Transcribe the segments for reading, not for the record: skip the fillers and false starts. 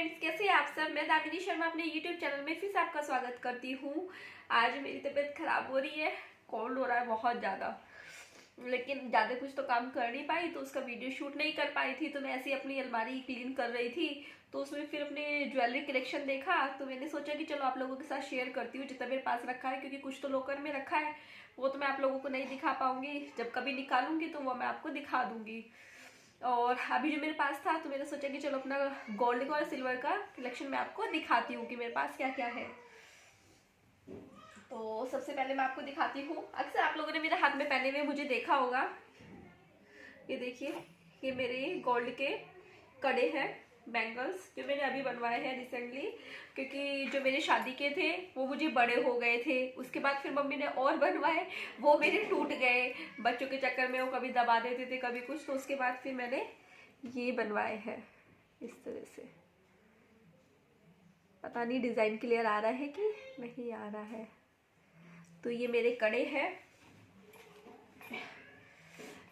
Friends, कैसे हैं आप सब। मैं दामिनी शर्मा अपने यूट्यूब चैनल में फिर से आपका स्वागत करती हूँ। आज मेरी तबीयत खराब हो रही है, कोल्ड हो रहा है बहुत ज़्यादा, लेकिन ज़्यादा कुछ तो काम कर नहीं पाई तो उसका वीडियो शूट नहीं कर पाई थी। तो मैं ऐसे ही अपनी अलमारी क्लीन कर रही थी तो उसमें फिर अपने ज्वेलरी कलेक्शन देखा तो मैंने सोचा कि चलो आप लोगों के साथ शेयर करती हूँ जितना मेरे पास रखा है, क्योंकि कुछ तो लॉकर में रखा है वो तो मैं आप लोगों को नहीं दिखा पाऊंगी। जब कभी निकालूंगी तो वो मैं आपको दिखा दूंगी। और अभी जो मेरे पास था तो मैंने सोचा कि चलो अपना गोल्ड का और सिल्वर का कलेक्शन मैं आपको दिखाती हूँ कि मेरे पास क्या क्या है। तो सबसे पहले मैं आपको दिखाती हूँ, अक्सर आप लोगों ने मेरे हाथ में पहने हुए मुझे देखा होगा। ये देखिए, ये मेरे गोल्ड के कड़े हैं, बैंगल्स, जो मैंने अभी बनवाए हैं रिसेंटली, क्योंकि जो मेरे शादी के थे वो मुझे बड़े हो गए थे। उसके बाद फिर मम्मी ने और बनवाए, वो मेरे टूट गए बच्चों के चक्कर में, वो कभी दबा देते थे कभी कुछ। तो उसके बाद फिर मैंने ये बनवाए हैं इस तरह से। पता नहीं डिज़ाइन क्लियर आ रहा है कि नहीं आ रहा है। तो ये मेरे कड़े हैं।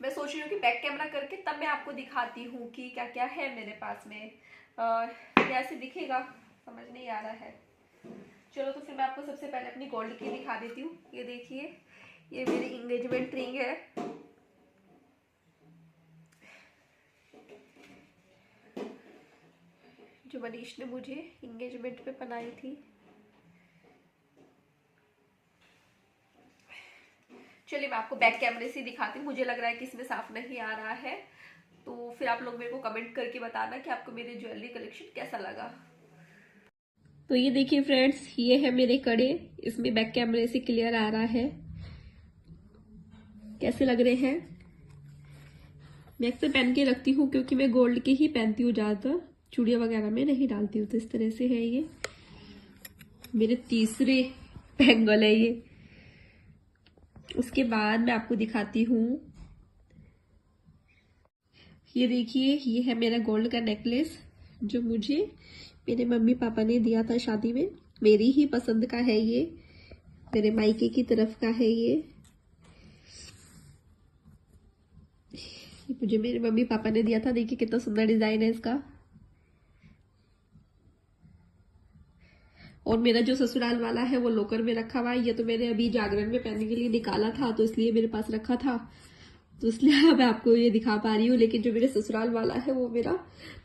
मैं सोच रही हूँ कि बैक कैमरा करके तब मैं आपको दिखाती हूँ कि क्या क्या है मेरे पास में। कैसे दिखेगा समझ नहीं आ रहा है। चलो तो फिर मैं आपको सबसे पहले अपनी गोल्ड की दिखा देती हूँ। ये देखिए, ये मेरी इंगेजमेंट रिंग है। जो मनीष ने मुझे इंगेजमेंट पे पहनाई थी। चलिए मैं आपको बैक कैमरे से दिखाती हूँ। मुझे लग रहा है कि इसमें साफ नहीं आ रहा है, तो फिर आप लोग मेरे को कमेंट करके बताना कि आपको मेरे ज्वेलरी कलेक्शन कैसा लगा। तो ये देखिए फ्रेंड्स, ये है मेरे कड़े, इसमें बैक कैमरे से क्लियर आ रहा है। कैसे लग रहे हैं। मैं अक्सर पहन के रखती हूँ क्योंकि मैं गोल्ड के ही पहनती हूँ ज़्यादातर, चूड़ियाँ वगैरह में नहीं डालती हूँ। तो इस तरह से है ये मेरे तीसरे बैंगल है ये। उसके बाद मैं आपको दिखाती हूँ, ये देखिए, ये है मेरा गोल्ड का नेकलेस जो मुझे मेरे मम्मी पापा ने दिया था शादी में। मेरी ही पसंद का है ये, मेरे मायके की तरफ का है ये मुझे मेरे मम्मी पापा ने दिया था। देखिए कितना सुंदर डिजाइन है इसका। और मेरा जो ससुराल वाला है वो लोकर में रखा हुआ है। ये तो मैंने अभी जागरण में पहनने के लिए निकाला था तो इसलिए मेरे पास रखा था, तो इसलिए मैं आपको ये दिखा पा रही हूँ। लेकिन जो मेरे ससुराल वाला है वो मेरा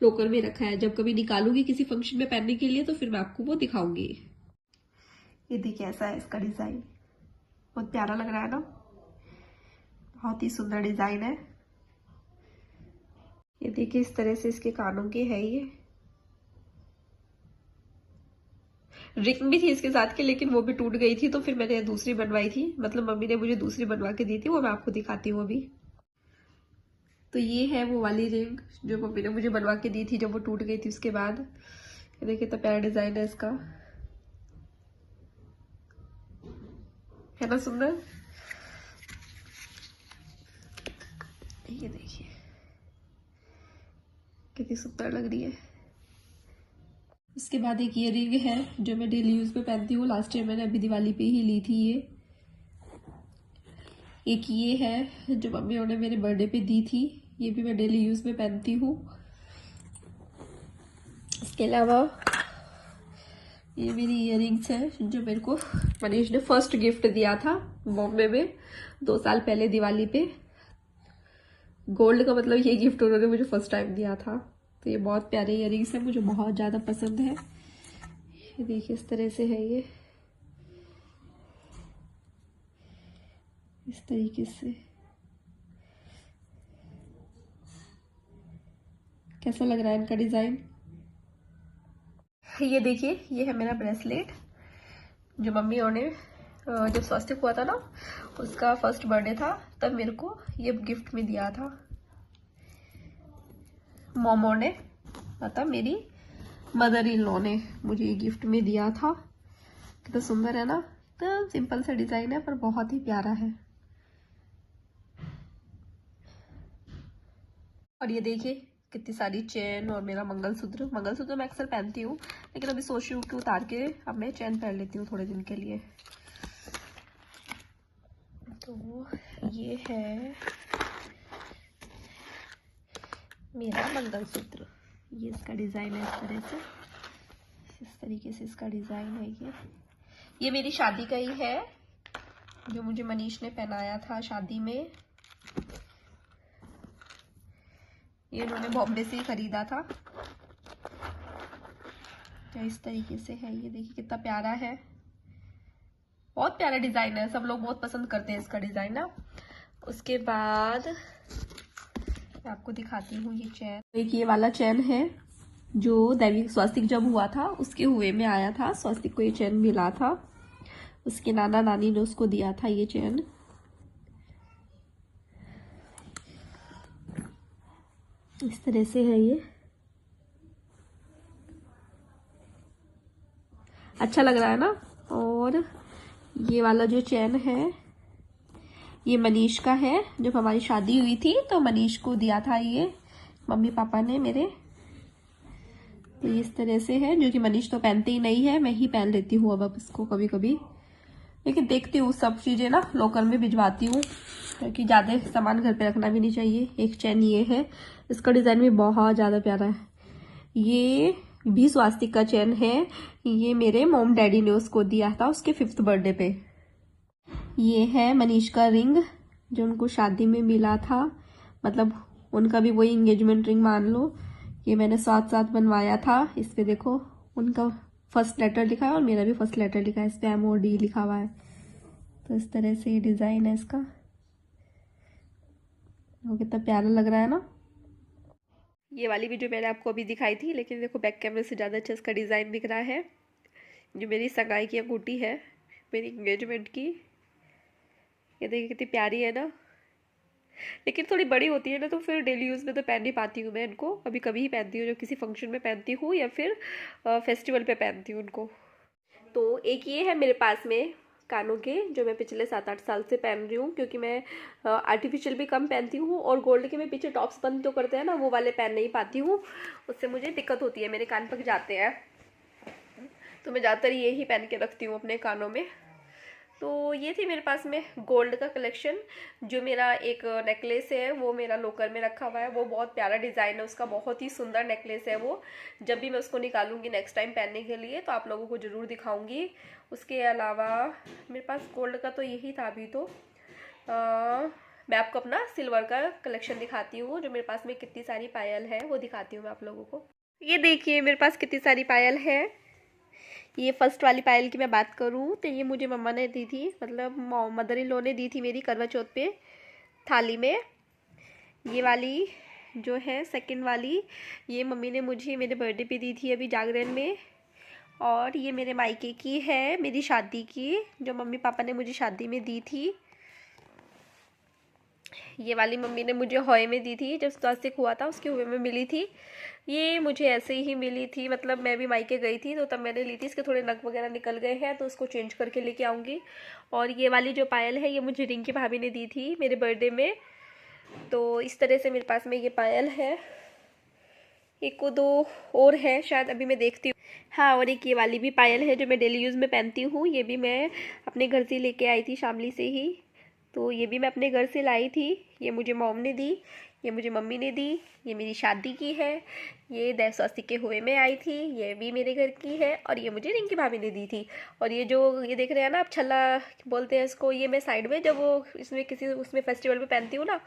लोकर में रखा है। जब कभी निकालूंगी किसी फंक्शन में पहनने के लिए तो फिर मैं आपको वो दिखाऊंगी। ये देखिए ऐसा है इसका डिजाइन, बहुत प्यारा लग रहा है ना, बहुत ही सुंदर डिजाइन है। ये देखिए इस तरह से इसके कानों के है। ये रिंग भी थी इसके साथ के, लेकिन वो भी टूट गई थी तो फिर मैंने दूसरी बनवाई थी, मतलब मम्मी ने मुझे दूसरी बनवा के दी थी, वो मैं आपको दिखाती हूँ अभी। तो ये है वो वाली रिंग जो मम्मी ने मुझे बनवा के दी थी जब वो टूट गई थी उसके बाद। ये देखिए तो प्यारा डिजाइन है इसका, है ना सुंदर। ये देखिए कितनी सुंदर लग रही है। उसके बाद एक ये रिंग है जो मैं डेली यूज पे पहनती हूँ। लास्ट ईयर मैंने अभी दिवाली पे ही ली थी ये। एक ये है जो मम्मी ने मेरे बर्थडे पे दी थी, ये भी मैं डेली यूज में पहनती हूँ। इसके अलावा ये मेरी इयररिंग्स है जो मेरे को मनीष ने फर्स्ट गिफ्ट दिया था बॉम्बे में 2 साल पहले दिवाली पे। गोल्ड का मतलब ये गिफ्ट उन्होंने मुझे फर्स्ट टाइम दिया था। तो ये बहुत प्यारे इयररिंग्स है, मुझे बहुत ज़्यादा पसंद है। ये देखिए इस तरह से है ये, इस तरीके से। कैसा लग रहा है इनका डिज़ाइन। ये देखिए, ये है मेरा ब्रेसलेट जो मम्मी और ने जब स्वास्थ्य हुआ था ना, उसका फर्स्ट बर्थडे था, तब मेरे को ये गिफ्ट में दिया था मोमो ने, मतलब मेरी मदर इन लॉ ने मुझे ये गिफ्ट में दिया था। कितना सुंदर है ना, तो सिंपल सा डिजाइन है पर बहुत ही प्यारा है। और ये देखिए कितनी सारी चेन और मेरा मंगलसूत्र मैं अक्सर पहनती हूँ, लेकिन अभी सोच रही हूँ कि उतार के अब मैं चेन पहन लेती हूँ थोड़े दिन के लिए। तो ये है मेरा मंगलसूत्र, ये इसका डिजाइन है इस तरह से। इस तरीके से इसका डिज़ाइन है। ये मेरी शादी का ही है, जो मुझे मनीष ने पहनाया था शादी में। ये उन्होंने बॉम्बे से ही खरीदा था। तो इस तरीके से है, ये देखिए कितना प्यारा है, बहुत प्यारा डिजाइन है, सब लोग बहुत पसंद करते हैं इसका डिजाइन ना। उसके बाद मैं आपको दिखाती हूँ ये चैन। एक ये वाला चैन है जो दैविक स्वास्तिक जब हुआ था उसके हुए में आया था, स्वास्तिक को ये चैन मिला था, उसके नाना नानी ने उसको दिया था ये चैन। इस तरह से है ये, अच्छा लग रहा है ना। और ये वाला जो चैन है ये मनीष का है, जब हमारी शादी हुई थी तो मनीष को दिया था ये मम्मी पापा ने मेरे। तो इस तरह से है, जो कि मनीष तो पहनते ही नहीं है, मैं ही पहन लेती हूँ अब इसको कभी कभी। लेकिन देखती हूँ सब चीजें ना लॉकर में भिजवाती हूँ, क्योंकि ज्यादा सामान घर पे रखना भी नहीं चाहिए। एक चैन ये है, इसका डिजाइन भी बहुत ज्यादा प्यारा है। ये भी स्वास्तिक का चैन है, ये मेरे मॉम डैडी ने उसको दिया था उसके 5th बर्थडे पे। ये है मनीष का रिंग, जो उनको शादी में मिला था, मतलब उनका भी वही एंगेजमेंट रिंग मान लो। ये मैंने साथ साथ बनवाया था। इस पे देखो उनका फर्स्ट लेटर लिखा है और मेरा भी फर्स्ट लेटर लिखा है, इस पे MOD लिखा हुआ है। तो इस तरह से ये डिजाइन है इसका, वो कितना प्यारा लग रहा है ना। ये वाली भी जो मैंने आपको अभी दिखाई थी, लेकिन देखो बैक कैमरे से ज़्यादा अच्छा इसका डिज़ाइन दिख रहा है। जो मेरी सगाई की अंगूठी है, मेरी एंगेजमेंट की, ये देखिए कितनी प्यारी है ना। लेकिन थोड़ी बड़ी होती है ना, तो फिर डेली यूज़ में तो पहन नहीं पाती हूँ मैं इनको, कभी कभी ही पहनती हूँ, जो किसी फंक्शन में पहनती हूँ या फिर फेस्टिवल पे पहनती हूँ उनको। तो एक ये है मेरे पास में कानों के, जो मैं पिछले 7-8 साल से पहन रही हूँ, क्योंकि मैं आर्टिफिशियल भी कम पहनती हूँ, और गोल्ड के मैं पीछे टॉप्स बंद जो करते हैं ना, वो वाले पहन नहीं पाती हूँ, उससे मुझे दिक्कत होती है, मेरे कान पक जाते हैं। तो मैं ज़्यादातर ये ही पहन के रखती हूँ अपने कानों में। तो ये थी मेरे पास में गोल्ड का कलेक्शन। जो मेरा एक नेकलेस है वो मेरा लोकर में रखा हुआ है, वो बहुत प्यारा डिज़ाइन है उसका, बहुत ही सुंदर नेकलेस है वो। जब भी मैं उसको निकालूंगी नेक्स्ट टाइम पहनने के लिए तो आप लोगों को ज़रूर दिखाऊंगी। उसके अलावा मेरे पास गोल्ड का तो यही था अभी। तो मैं आपको अपना सिल्वर का कलेक्शन दिखाती हूँ, जो मेरे पास में कितनी सारी पायल है वो दिखाती हूँ मैं आप लोगों को। ये देखिए मेरे पास कितनी सारी पायल है। ये फर्स्ट वाली पायल की मैं बात करूँ तो ये मुझे मम्मा ने दी थी, मतलब मदर इन लॉ ने दी थी मेरी करवा चौथ पे थाली में। ये वाली जो है सेकंड वाली, ये मम्मी ने मुझे मेरे बर्थडे पे दी थी अभी जागरण में। और ये मेरे मायके की है, मेरी शादी की, जो मम्मी पापा ने मुझे शादी में दी थी। ये वाली मम्मी ने मुझे होए में दी थी, जब स्वास्तिक हुआ था उसके हुए में मिली थी। ये मुझे ऐसे ही मिली थी, मतलब मैं भी मायके गई थी तो तब मैंने ली थी। इसके थोड़े नग वगैरह निकल गए हैं तो उसको चेंज करके लेके आऊँगी। और ये वाली जो पायल है ये मुझे रिंकी भाभी ने दी थी मेरे बर्थडे में। तो इस तरह से मेरे पास में ये पायल है। एक को दो और है शायद, अभी मैं देखती हूँ। हाँ, और एक ये वाली भी पायल है जो मैं डेली यूज़ में पहनती हूँ। ये भी मैं अपने घर से लेके आई थी शामली से ही, तो ये भी मैं अपने घर से लाई थी। ये मुझे मॉम ने दी, ये मुझे मम्मी ने दी, ये मेरी शादी की है, ये दैव स्वास्तिक के हुए में आई थी, ये भी मेरे घर की है, और ये मुझे रिंकी भाभी ने दी थी। और ये जो ये देख रहे हैं ना आप, छल्ला बोलते हैं इसको, ये मैं साइड में जब वो इसमें किसी उसमें फेस्टिवल पे पहनती हूँ ना,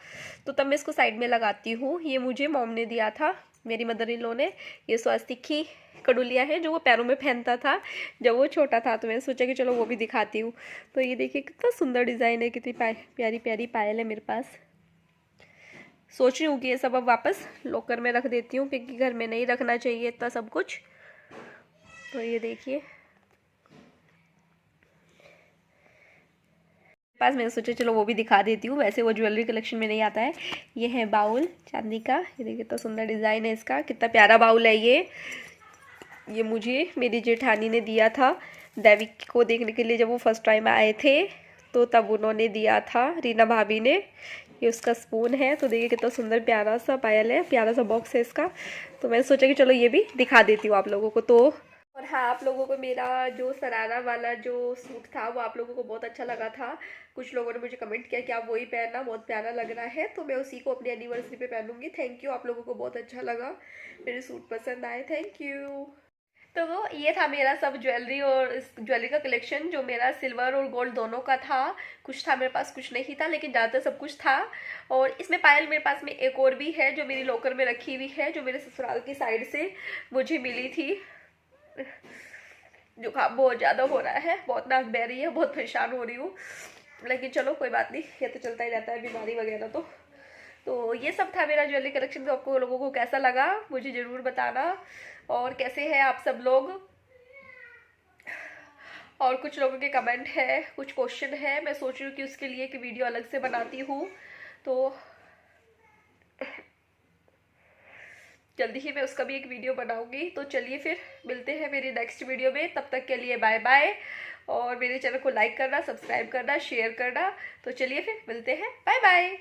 तो तब मैं इसको साइड में लगाती हूँ। ये मुझे मॉम ने दिया था, मेरी मदर इन लॉ ने। ये स्वास्तिक की कड़ुलिया है जो वो पैरों में पहनता था जब वो छोटा था, तो मैंने सोचा कि चलो वो भी दिखाती हूँ। तो ये देखिए कितना सुंदर डिज़ाइन है, कितनी प्यारी प्यारी पायल है मेरे पास। सोच रही हूँ कि ये सब अब वापस लॉकर में रख देती हूँ, क्योंकि घर में नहीं रखना चाहिए इतना सब कुछ। तो ये देखिए पास, मैंने सोचा चलो वो भी दिखा देती हूँ, वैसे वो ज्वेलरी कलेक्शन में नहीं आता है। ये है बाउल चांदी का, ये देखिए कितना सुंदर डिज़ाइन है इसका, कितना प्यारा बाउल है ये मुझे मेरी जेठानी ने दिया था दैविक को देखने के लिए, जब वो फर्स्ट टाइम आए थे तो तब उन्होंने दिया था, रीना भाभी ने। ये उसका स्पून है, तो देखिए कितना सुंदर प्यारा सा पायल है, प्यारा सा बॉक्स है इसका। तो मैंने सोचा कि चलो ये भी दिखा देती हूँ आप लोगों को। तो और हाँ, आप लोगों को मेरा जो सरारा वाला जो सूट था वो आप लोगों को बहुत अच्छा लगा था। कुछ लोगों ने मुझे कमेंट किया कि आप वही पहनना, बहुत प्यारा लग रहा है, तो मैं उसी को अपनी एनिवर्सरी पे पहनूंगी। थैंक यू, आप लोगों को बहुत अच्छा लगा, मेरे सूट पसंद आए, थैंक यू। तो ये था मेरा सब ज्वेलरी और इस ज्वेलरी का कलेक्शन, जो मेरा सिल्वर और गोल्ड दोनों का था। कुछ था मेरे पास, कुछ नहीं था, लेकिन ज़्यादातर सब कुछ था। और इसमें पायल मेरे पास में एक और भी है जो मेरी लॉकर में रखी हुई है, जो मेरे ससुराल की साइड से मुझे मिली थी। जुकाम बहुत ज़्यादा हो रहा है, बहुत नाक बह रही है, बहुत परेशान हो रही हूँ, लेकिन चलो कोई बात नहीं, ये तो चलता ही रहता है बीमारी वगैरह। तो ये सब था मेरा ज्वेलरी कलेक्शन। तो आपको लोगों को कैसा लगा मुझे ज़रूर बताना, और कैसे हैं आप सब लोग। और कुछ लोगों के कमेंट है, कुछ क्वेश्चन है, मैं सोच रही हूँ कि उसके लिए एक वीडियो अलग से बनाती हूँ। तो जल्दी ही मैं उसका भी एक वीडियो बनाऊंगी। तो चलिए फिर मिलते हैं मेरी नेक्स्ट वीडियो में, तब तक के लिए बाय बाय। और मेरे चैनल को लाइक करना, सब्सक्राइब करना, शेयर करना। तो चलिए फिर मिलते हैं, बाय बाय।